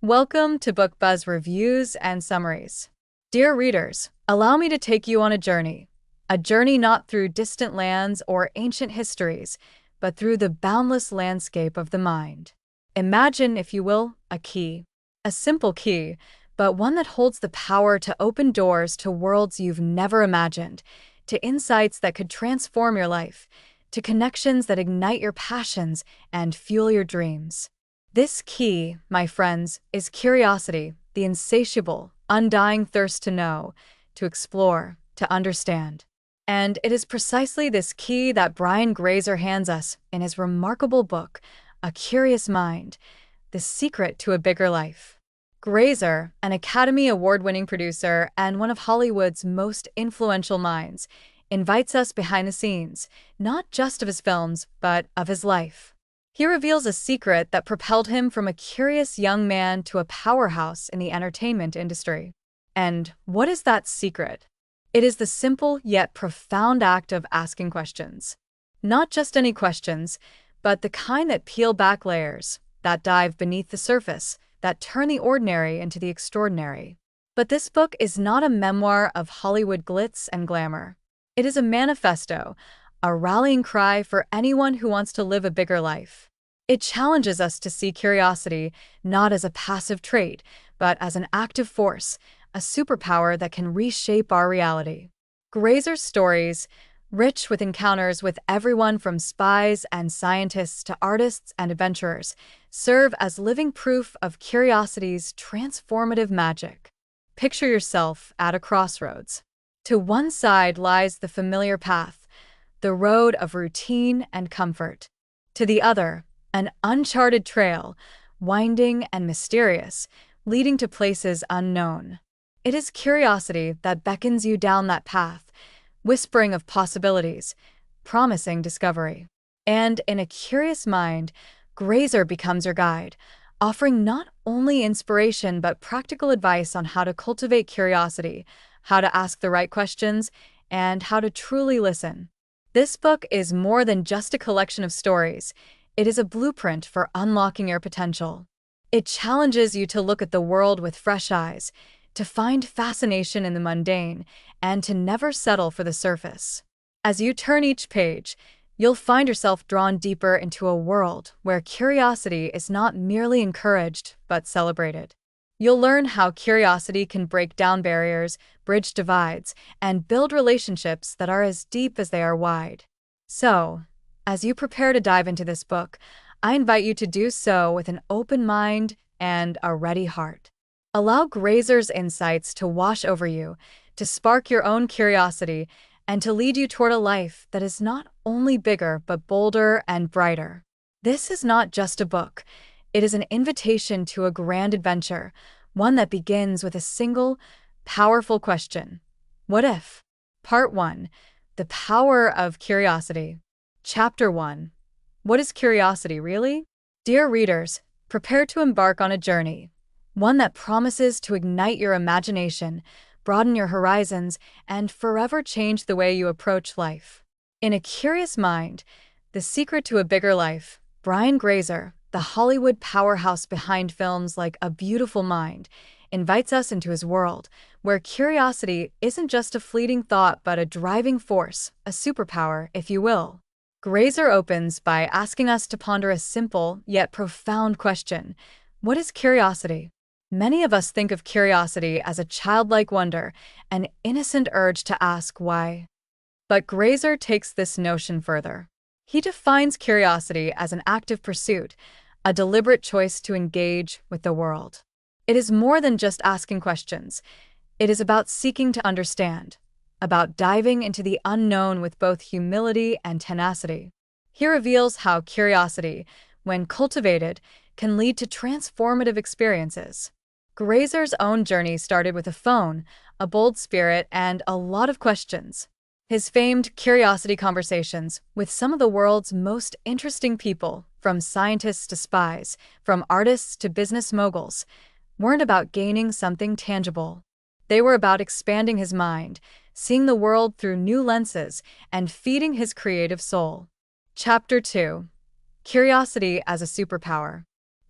Welcome to Book Buzz Reviews and Summaries. Dear readers, allow me to take you on a journey not through distant lands or ancient histories, but through the boundless landscape of the mind. Imagine, if you will, a key. A simple key, but one that holds the power to open doors to worlds you've never imagined, to insights that could transform your life, to connections that ignite your passions and fuel your dreams. This key, my friends, is curiosity, the insatiable, undying thirst to know, to explore, to understand. And it is precisely this key that Brian Grazer hands us in his remarkable book, A Curious Mind, The Secret to a Bigger Life. Grazer, an Academy Award-winning producer and one of Hollywood's most influential minds, invites us behind the scenes, not just of his films, but of his life. He reveals a secret that propelled him from a curious young man to a powerhouse in the entertainment industry. And what is that secret? It is the simple yet profound act of asking questions. Not just any questions, but the kind that peel back layers, that dive beneath the surface, that turn the ordinary into the extraordinary. But this book is not a memoir of Hollywood glitz and glamour. It is a manifesto, a rallying cry for anyone who wants to live a bigger life. It challenges us to see curiosity not as a passive trait, but as an active force, a superpower that can reshape our reality. Grazer's stories, rich with encounters with everyone from spies and scientists to artists and adventurers, serve as living proof of curiosity's transformative magic. Picture yourself at a crossroads. To one side lies the familiar path, the road of routine and comfort. To the other, an uncharted trail, winding and mysterious, leading to places unknown. It is curiosity that beckons you down that path, whispering of possibilities, promising discovery. And in A Curious Mind, Grazer becomes your guide, offering not only inspiration but practical advice on how to cultivate curiosity, how to ask the right questions, and how to truly listen. This book is more than just a collection of stories. It is a blueprint for unlocking your potential. It challenges you to look at the world with fresh eyes, to find fascination in the mundane, and to never settle for the surface. As you turn each page, you'll find yourself drawn deeper into a world where curiosity is not merely encouraged, but celebrated. You'll learn how curiosity can break down barriers, bridge divides, and build relationships that are as deep as they are wide. So, as you prepare to dive into this book, I invite you to do so with an open mind and a ready heart. Allow Grazer's insights to wash over you, to spark your own curiosity, and to lead you toward a life that is not only bigger but bolder and brighter. This is not just a book. It is an invitation to a grand adventure, one that begins with a single, powerful question. What if? Part 1. The Power of Curiosity. Chapter 1. What is curiosity, really? Dear readers, prepare to embark on a journey, one that promises to ignite your imagination, broaden your horizons, and forever change the way you approach life. In A Curious Mind, The Secret to a Bigger Life, Brian Grazer, the Hollywood powerhouse behind films like A Beautiful Mind, invites us into his world, where curiosity isn't just a fleeting thought but a driving force, a superpower, if you will. Grazer opens by asking us to ponder a simple yet profound question. What is curiosity? Many of us think of curiosity as a childlike wonder, an innocent urge to ask why. But Grazer takes this notion further. He defines curiosity as an active pursuit, a deliberate choice to engage with the world. It is more than just asking questions. It is about seeking to understand, about diving into the unknown with both humility and tenacity. He reveals how curiosity, when cultivated, can lead to transformative experiences. Grazer's own journey started with a phone, a bold spirit, and a lot of questions. His famed curiosity conversations with some of the world's most interesting people, from scientists to spies, from artists to business moguls, weren't about gaining something tangible. They were about expanding his mind, seeing the world through new lenses, and feeding his creative soul. Chapter 2. Curiosity as a Superpower.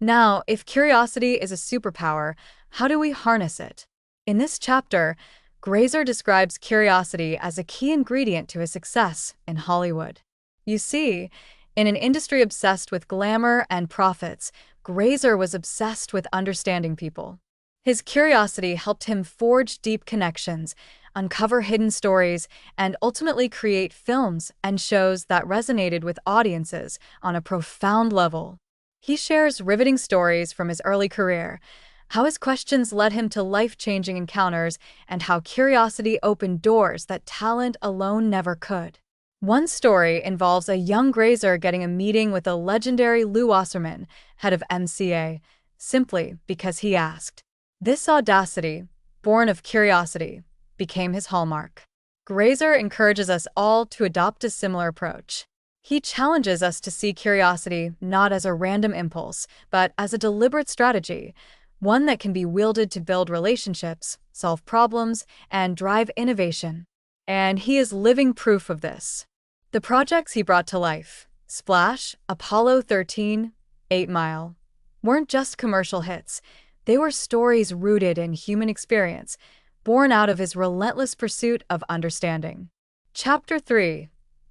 Now, if curiosity is a superpower, how do we harness it? In this chapter, Grazer describes curiosity as a key ingredient to his success in Hollywood. You see, in an industry obsessed with glamour and profits, Grazer was obsessed with understanding people. His curiosity helped him forge deep connections, uncover hidden stories, and ultimately create films and shows that resonated with audiences on a profound level. He shares riveting stories from his early career, how his questions led him to life-changing encounters, and how curiosity opened doors that talent alone never could. One story involves a young Grazer getting a meeting with a legendary Lew Wasserman, head of MCA, simply because he asked. This audacity, born of curiosity, became his hallmark. Grazer encourages us all to adopt a similar approach. He challenges us to see curiosity not as a random impulse, but as a deliberate strategy, one that can be wielded to build relationships, solve problems, and drive innovation. And he is living proof of this. The projects he brought to life, Splash, Apollo 13, 8 Mile, weren't just commercial hits. They were stories rooted in human experience, born out of his relentless pursuit of understanding. Chapter 3.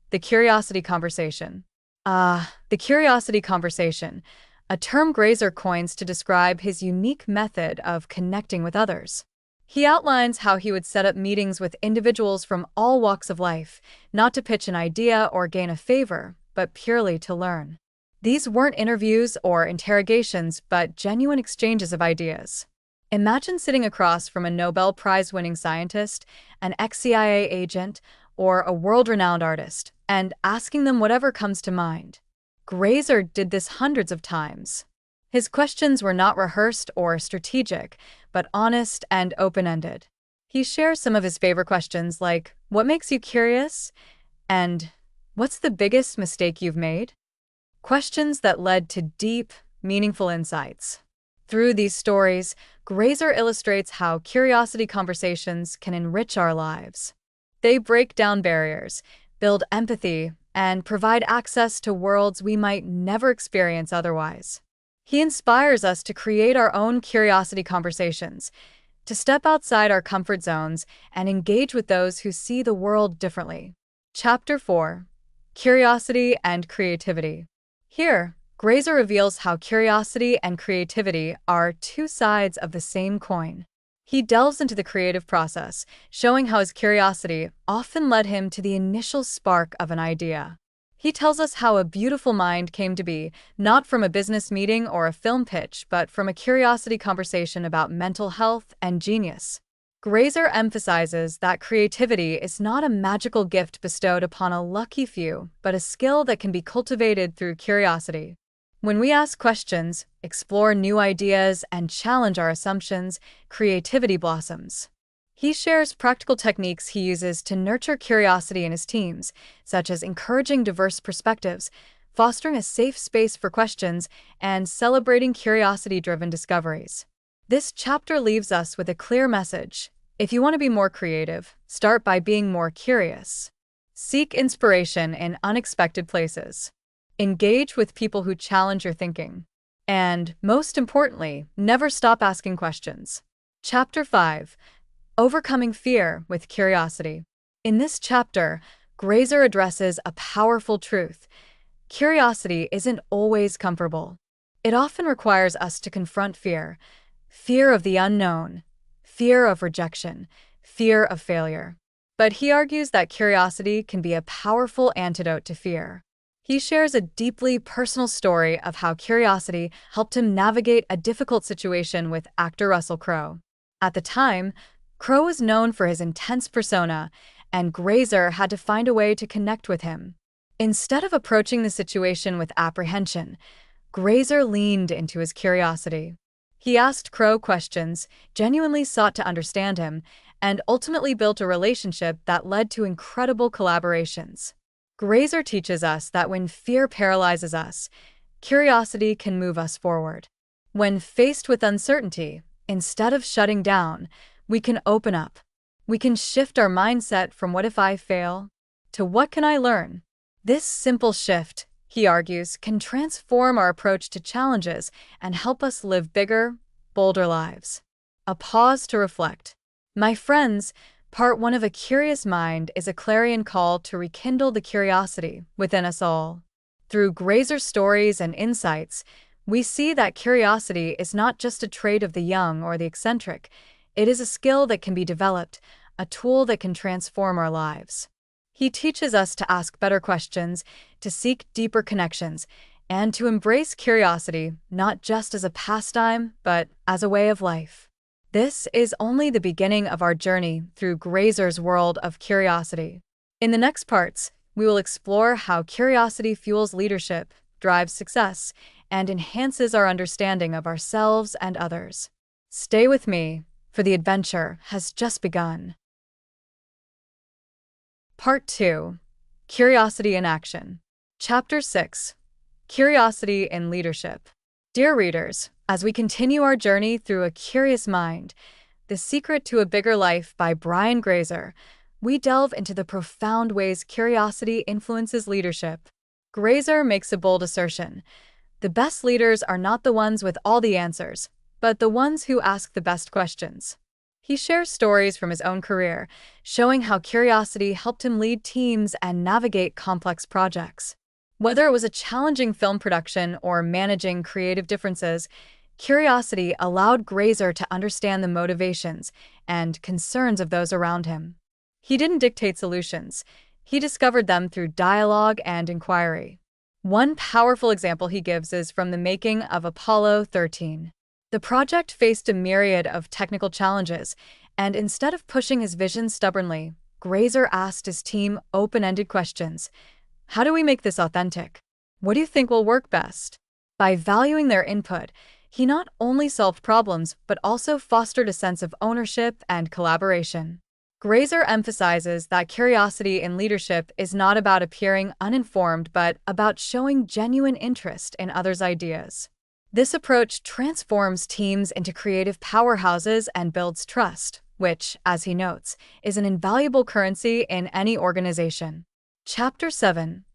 The Curiosity Conversation. The Curiosity Conversation, a term Grazer coins to describe his unique method of connecting with others. He outlines how he would set up meetings with individuals from all walks of life, not to pitch an idea or gain a favor, but purely to learn. These weren't interviews or interrogations, but genuine exchanges of ideas. Imagine sitting across from a Nobel Prize-winning scientist, an ex-CIA agent, or a world-renowned artist, and asking them whatever comes to mind. Grazer did this hundreds of times. His questions were not rehearsed or strategic, but honest and open-ended. He shares some of his favorite questions like, "What makes you curious?" and "What's the biggest mistake you've made?" Questions that led to deep, meaningful insights. Through these stories, Grazer illustrates how curiosity conversations can enrich our lives. They break down barriers, build empathy, and provide access to worlds we might never experience otherwise. He inspires us to create our own curiosity conversations, to step outside our comfort zones and engage with those who see the world differently. Chapter 4. Curiosity and Creativity. Here, Grazer reveals how curiosity and creativity are two sides of the same coin. He delves into the creative process, showing how his curiosity often led him to the initial spark of an idea. He tells us how a beautiful mind came to be, not from a business meeting or a film pitch, but from a curiosity conversation about mental health and genius. Grazer emphasizes that creativity is not a magical gift bestowed upon a lucky few, but a skill that can be cultivated through curiosity. When we ask questions, explore new ideas, and challenge our assumptions, creativity blossoms. He shares practical techniques he uses to nurture curiosity in his teams, such as encouraging diverse perspectives, fostering a safe space for questions, and celebrating curiosity-driven discoveries. This chapter leaves us with a clear message. If you want to be more creative, start by being more curious. Seek inspiration in unexpected places. Engage with people who challenge your thinking. And, most importantly, never stop asking questions. Chapter 5. Overcoming Fear with Curiosity. In this chapter, Grazer addresses a powerful truth. Curiosity isn't always comfortable. It often requires us to confront fear. Fear of the unknown, fear of rejection, fear of failure. But he argues that curiosity can be a powerful antidote to fear. He shares a deeply personal story of how curiosity helped him navigate a difficult situation with actor Russell Crowe. At the time, Crowe was known for his intense persona, and Grazer had to find a way to connect with him. Instead of approaching the situation with apprehension, Grazer leaned into his curiosity. He asked Crowe questions, genuinely sought to understand him, and ultimately built a relationship that led to incredible collaborations. Grazer teaches us that when fear paralyzes us, curiosity can move us forward. When faced with uncertainty, instead of shutting down, we can open up. We can shift our mindset from "what if I fail?" to "what can I learn?" This simple shift, he argues, can transform our approach to challenges and help us live bigger, bolder lives. A pause to reflect. My friends, part one of A Curious Mind is a clarion call to rekindle the curiosity within us all. Through Grazer's stories and insights, we see that curiosity is not just a trait of the young or the eccentric. It is a skill that can be developed, a tool that can transform our lives. He teaches us to ask better questions, to seek deeper connections, and to embrace curiosity not just as a pastime, but as a way of life. This is only the beginning of our journey through Grazer's world of curiosity. In the next parts, we will explore how curiosity fuels leadership, drives success, and enhances our understanding of ourselves and others. Stay with me, for the adventure has just begun. Part 2. Curiosity in Action. Chapter 6. Curiosity in Leadership. Dear readers, as we continue our journey through A Curious Mind, The Secret to a Bigger Life by Brian Grazer, we delve into the profound ways curiosity influences leadership. Grazer makes a bold assertion. The best leaders are not the ones with all the answers, but the ones who ask the best questions. He shares stories from his own career, showing how curiosity helped him lead teams and navigate complex projects. Whether it was a challenging film production or managing creative differences, curiosity allowed Grazer to understand the motivations and concerns of those around him. He didn't dictate solutions. He discovered them through dialogue and inquiry. One powerful example he gives is from the making of Apollo 13. The project faced a myriad of technical challenges, and instead of pushing his vision stubbornly, Grazer asked his team open-ended questions. How do we make this authentic? What do you think will work best? By valuing their input, he not only solved problems but also fostered a sense of ownership and collaboration. Grazer emphasizes that curiosity in leadership is not about appearing uninformed but about showing genuine interest in others' ideas. This approach transforms teams into creative powerhouses and builds trust, which, as he notes, is an invaluable currency in any organization. Chapter 7.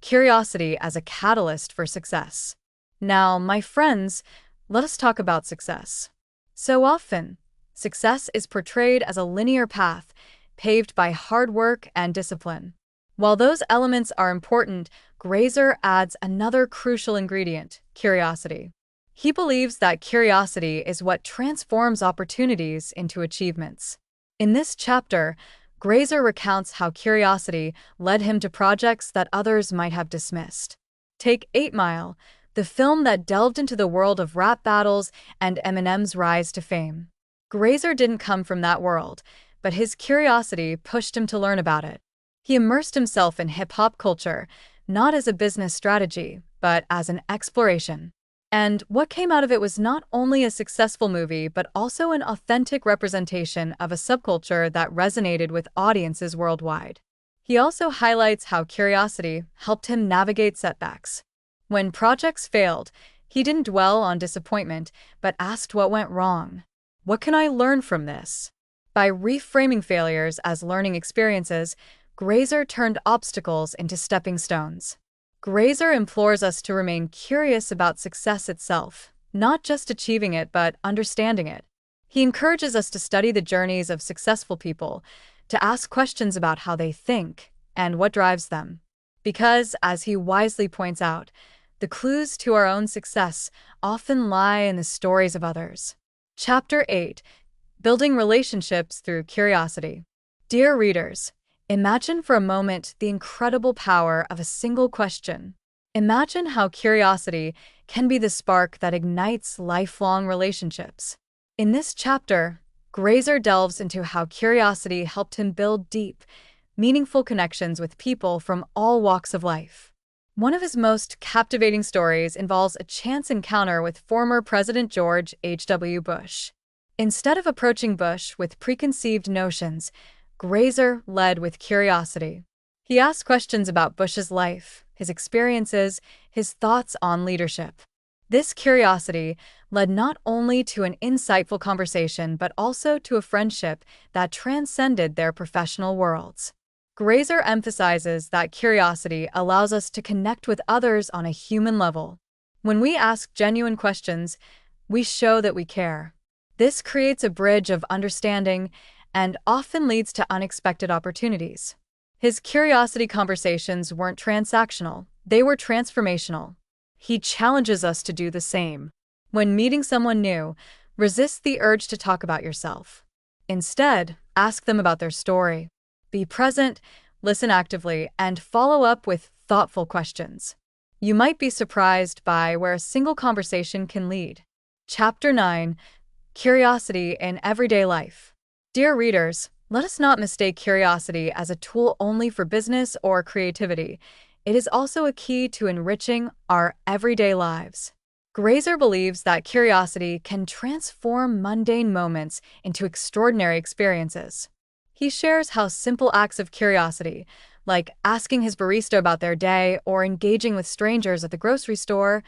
Curiosity as a Catalyst for Success. Now, my friends, let us talk about success. So often, success is portrayed as a linear path, paved by hard work and discipline. While those elements are important, Grazer adds another crucial ingredient: curiosity. He believes that curiosity is what transforms opportunities into achievements. In this chapter, Grazer recounts how curiosity led him to projects that others might have dismissed. Take 8 Mile, the film that delved into the world of rap battles and Eminem's rise to fame. Grazer didn't come from that world, but his curiosity pushed him to learn about it. He immersed himself in hip-hop culture, not as a business strategy, but as an exploration. And what came out of it was not only a successful movie, but also an authentic representation of a subculture that resonated with audiences worldwide. He also highlights how curiosity helped him navigate setbacks. When projects failed, he didn't dwell on disappointment, but asked what went wrong. What can I learn from this? By reframing failures as learning experiences, Grazer turned obstacles into stepping stones. Grazer implores us to remain curious about success itself, not just achieving it but understanding it. He encourages us to study the journeys of successful people, to ask questions about how they think and what drives them. Because, as he wisely points out, the clues to our own success often lie in the stories of others. Chapter 8. Building Relationships Through Curiosity. Dear readers, imagine for a moment the incredible power of a single question. Imagine how curiosity can be the spark that ignites lifelong relationships. In this chapter, Grazer delves into how curiosity helped him build deep, meaningful connections with people from all walks of life. One of his most captivating stories involves a chance encounter with former President George H.W. Bush. Instead of approaching Bush with preconceived notions, Grazer led with curiosity. He asked questions about Bush's life, his experiences, his thoughts on leadership. This curiosity led not only to an insightful conversation but also to a friendship that transcended their professional worlds. Grazer emphasizes that curiosity allows us to connect with others on a human level. When we ask genuine questions, we show that we care. This creates a bridge of understanding and often leads to unexpected opportunities. His curiosity conversations weren't transactional, they were transformational. He challenges us to do the same. When meeting someone new, resist the urge to talk about yourself. Instead, ask them about their story. Be present, listen actively, and follow up with thoughtful questions. You might be surprised by where a single conversation can lead. Chapter 9: Curiosity in Everyday Life. Dear readers, let us not mistake curiosity as a tool only for business or creativity. It is also a key to enriching our everyday lives. Grazer believes that curiosity can transform mundane moments into extraordinary experiences. He shares how simple acts of curiosity, like asking his barista about their day or engaging with strangers at the grocery store,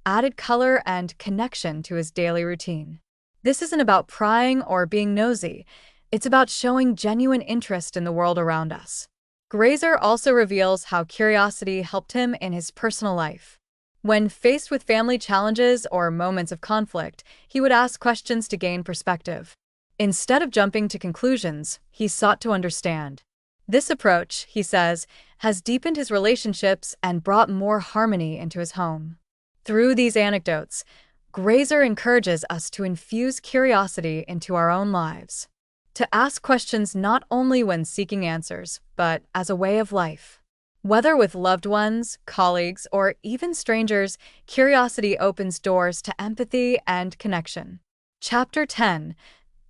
added color and connection to his daily routine. This isn't about prying or being nosy. It's about showing genuine interest in the world around us. Grazer also reveals how curiosity helped him in his personal life. When faced with family challenges or moments of conflict, he would ask questions to gain perspective. Instead of jumping to conclusions, he sought to understand. This approach, he says, has deepened his relationships and brought more harmony into his home. Through these anecdotes, Grazer encourages us to infuse curiosity into our own lives, to ask questions not only when seeking answers, but as a way of life. Whether with loved ones, colleagues, or even strangers, curiosity opens doors to empathy and connection. Chapter 10: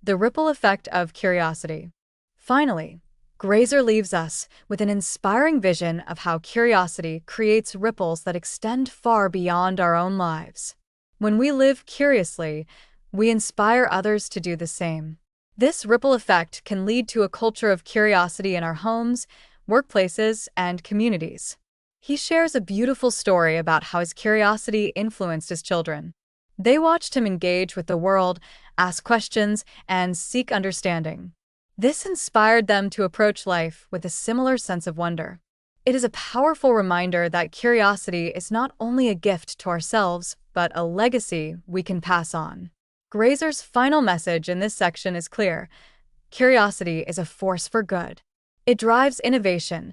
The Ripple Effect of Curiosity. Finally, Grazer leaves us with an inspiring vision of how curiosity creates ripples that extend far beyond our own lives. When we live curiously, we inspire others to do the same. This ripple effect can lead to a culture of curiosity in our homes, workplaces, and communities. He shares a beautiful story about how his curiosity influenced his children. They watched him engage with the world, ask questions, and seek understanding. This inspired them to approach life with a similar sense of wonder. It is a powerful reminder that curiosity is not only a gift to ourselves, but a legacy we can pass on. Grazer's final message in this section is clear. Curiosity is a force for good. It drives innovation,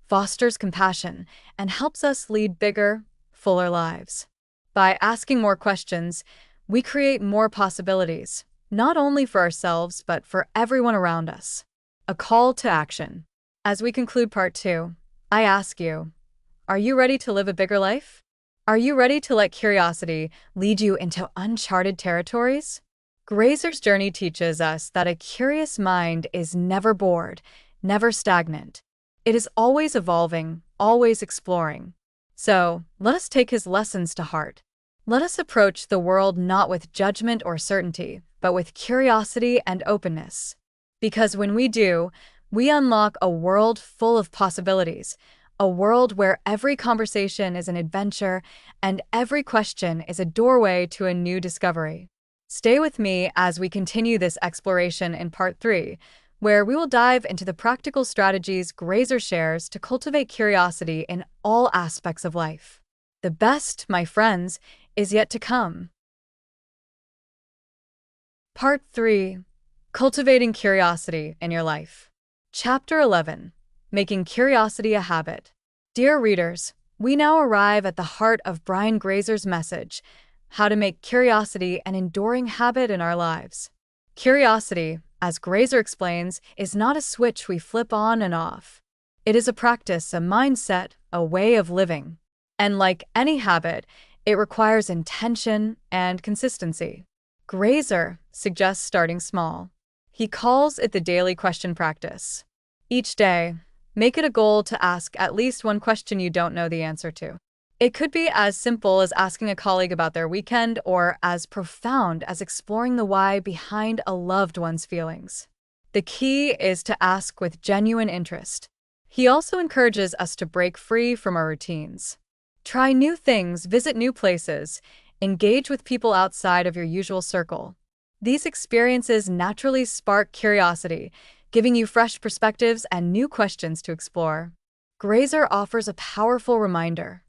fosters compassion, and helps us lead bigger, fuller lives. By asking more questions, we create more possibilities, not only for ourselves, but for everyone around us. A call to action. As we conclude part 2, I ask you, are you ready to live a bigger life? Are you ready to let curiosity lead you into uncharted territories? Grazer's journey teaches us that a curious mind is never bored, never stagnant. It is always evolving, always exploring. So, let us take his lessons to heart. Let us approach the world not with judgment or certainty, but with curiosity and openness. Because when we do, we unlock a world full of possibilities, a world where every conversation is an adventure and every question is a doorway to a new discovery. Stay with me as we continue this exploration in part 3, where we will dive into the practical strategies Grazer shares to cultivate curiosity in all aspects of life. The best, my friends, is yet to come. Part 3: Cultivating Curiosity in Your Life. Chapter 11: Making Curiosity a Habit. Dear readers, we now arrive at the heart of Brian Grazer's message: how to make curiosity an enduring habit in our lives. Curiosity, as Grazer explains, is not a switch we flip on and off. It is a practice, a mindset, a way of living. And like any habit, it requires intention and consistency. Grazer suggests starting small. He calls it the daily question practice. Each day, make it a goal to ask at least one question you don't know the answer to. It could be as simple as asking a colleague about their weekend, or as profound as exploring the why behind a loved one's feelings. The key is to ask with genuine interest. He also encourages us to break free from our routines. Try new things, visit new places, engage with people outside of your usual circle. These experiences naturally spark curiosity, giving you fresh perspectives and new questions to explore. Grazer offers a powerful reminder.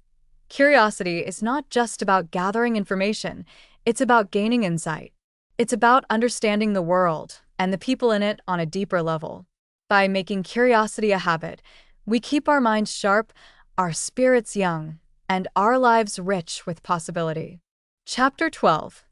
Curiosity is not just about gathering information, it's about gaining insight. It's about understanding the world and the people in it on a deeper level. By making curiosity a habit, we keep our minds sharp, our spirits young, and our lives rich with possibility. Chapter 12.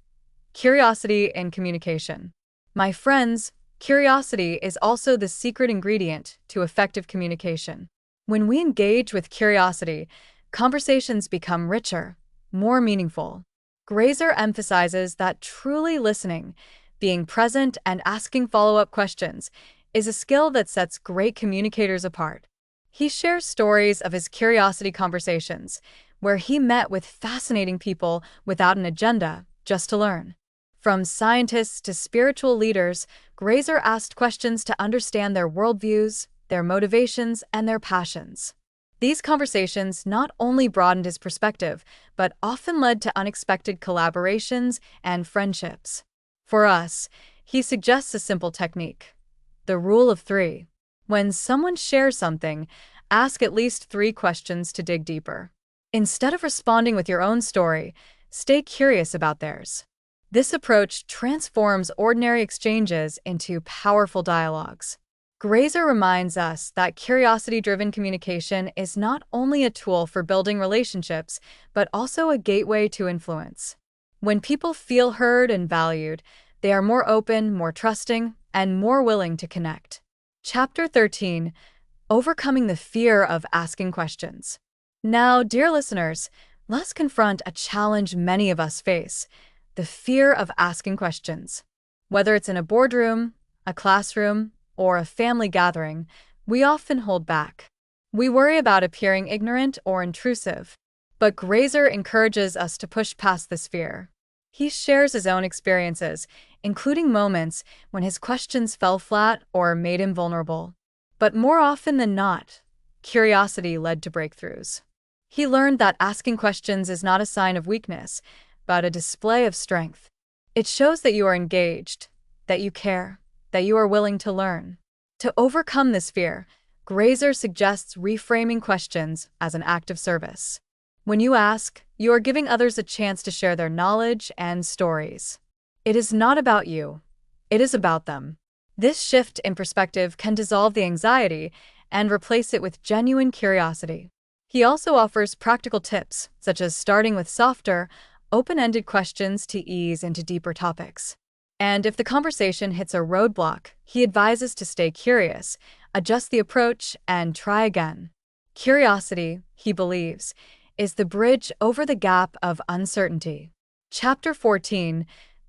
Curiosity in Communication. My friends, curiosity is also the secret ingredient to effective communication. When we engage with curiosity, conversations become richer, more meaningful. Grazer emphasizes that truly listening, being present and asking follow-up questions, is a skill that sets great communicators apart. He shares stories of his curiosity conversations, where he met with fascinating people without an agenda, just to learn. From scientists to spiritual leaders, Grazer asked questions to understand their worldviews, their motivations, and their passions. These conversations not only broadened his perspective, but often led to unexpected collaborations and friendships. For us, he suggests a simple technique: the rule of three. When someone shares something, ask at least 3 questions to dig deeper. Instead of responding with your own story, stay curious about theirs. This approach transforms ordinary exchanges into powerful dialogues. Grazer reminds us that curiosity-driven communication is not only a tool for building relationships, but also a gateway to influence. When people feel heard and valued, they are more open, more trusting, and more willing to connect. Chapter 13. Overcoming the fear of asking questions. Now, dear listeners, let's confront a challenge many of us face: the fear of asking questions. Whether it's in a boardroom, a classroom, or a family gathering, we often hold back. We worry about appearing ignorant or intrusive. But Grazer encourages us to push past this fear. He shares his own experiences, including moments when his questions fell flat or made him vulnerable. But more often than not, curiosity led to breakthroughs. He learned that asking questions is not a sign of weakness, but a display of strength. It shows that you are engaged, that you care, that you are willing to learn. To overcome this fear, Grazer suggests reframing questions as an act of service. When you ask, you are giving others a chance to share their knowledge and stories. It is not about you. It is about them. This shift in perspective can dissolve the anxiety and replace it with genuine curiosity. He also offers practical tips, such as starting with softer, open-ended questions to ease into deeper topics. And if the conversation hits a roadblock, he advises to stay curious, adjust the approach, and try again. Curiosity, he believes, is the bridge over the gap of uncertainty. Chapter 14.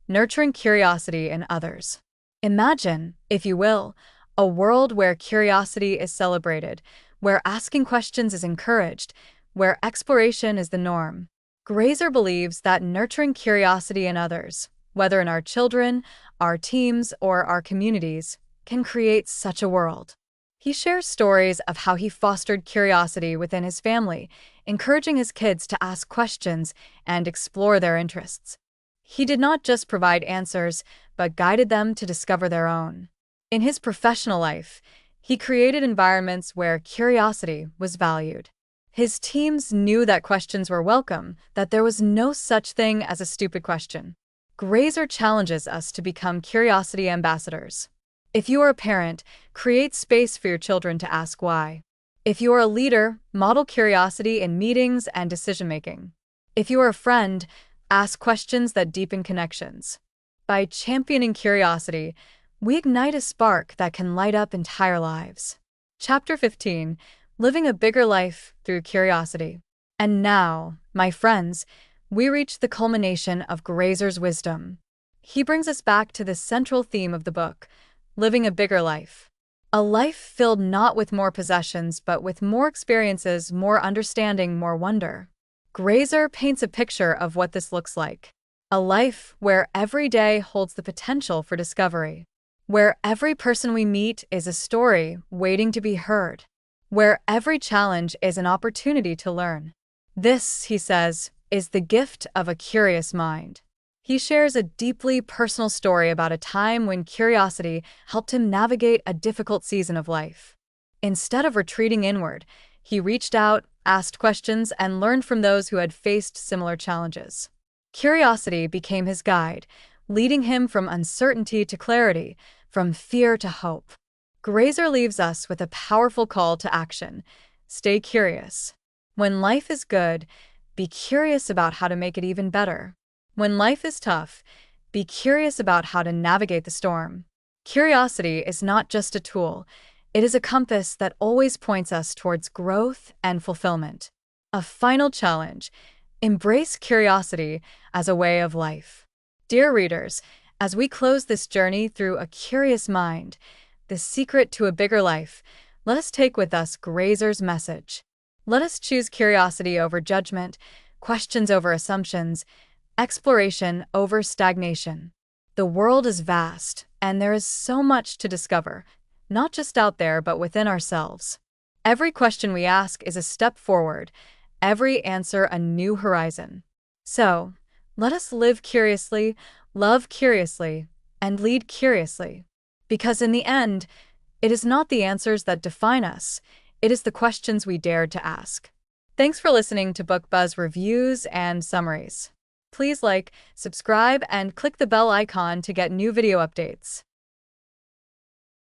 Nurturing Curiosity in Others. Imagine, if you will, a world where curiosity is celebrated, where asking questions is encouraged, where exploration is the norm. Grazer believes that nurturing curiosity in others, whether in our children, our teams, or our communities, can create such a world. He shares stories of how he fostered curiosity within his family, encouraging his kids to ask questions and explore their interests. He did not just provide answers, but guided them to discover their own. In his professional life, he created environments where curiosity was valued. His teams knew that questions were welcome, that there was no such thing as a stupid question. Grazer challenges us to become curiosity ambassadors. If you are a parent, create space for your children to ask why. If you are a leader, model curiosity in meetings and decision-making. If you are a friend, ask questions that deepen connections. By championing curiosity, we ignite a spark that can light up entire lives. Chapter 15. Living a Bigger Life Through Curiosity. And now, my friends, we reach the culmination of Grazer's wisdom. He brings us back to the central theme of the book: living a bigger life. A life filled not with more possessions, but with more experiences, more understanding, more wonder. Grazer paints a picture of what this looks like. A life where every day holds the potential for discovery. Where every person we meet is a story waiting to be heard. Where every challenge is an opportunity to learn. This, he says, is the gift of a curious mind. He shares a deeply personal story about a time when curiosity helped him navigate a difficult season of life. Instead of retreating inward, he reached out, asked questions, and learned from those who had faced similar challenges. Curiosity became his guide, leading him from uncertainty to clarity, from fear to hope. Grazer leaves us with a powerful call to action. Stay curious. When life is good, be curious about how to make it even better. When life is tough, be curious about how to navigate the storm. Curiosity is not just a tool, it is a compass that always points us towards growth and fulfillment. A final challenge: embrace curiosity as a way of life. Dear readers, as we close this journey through a curious mind, the secret to a bigger life, let us take with us Grazer's message. Let us choose curiosity over judgment, questions over assumptions, exploration over stagnation. The world is vast, and there is so much to discover, not just out there but within ourselves. Every question we ask is a step forward, every answer a new horizon. So, let us live curiously, love curiously, and lead curiously. Because in the end, it is not the answers that define us, it is the questions we dared to ask. Thanks for listening to Book Buzz reviews and summaries. Please like, subscribe, and click the bell icon to get new video updates.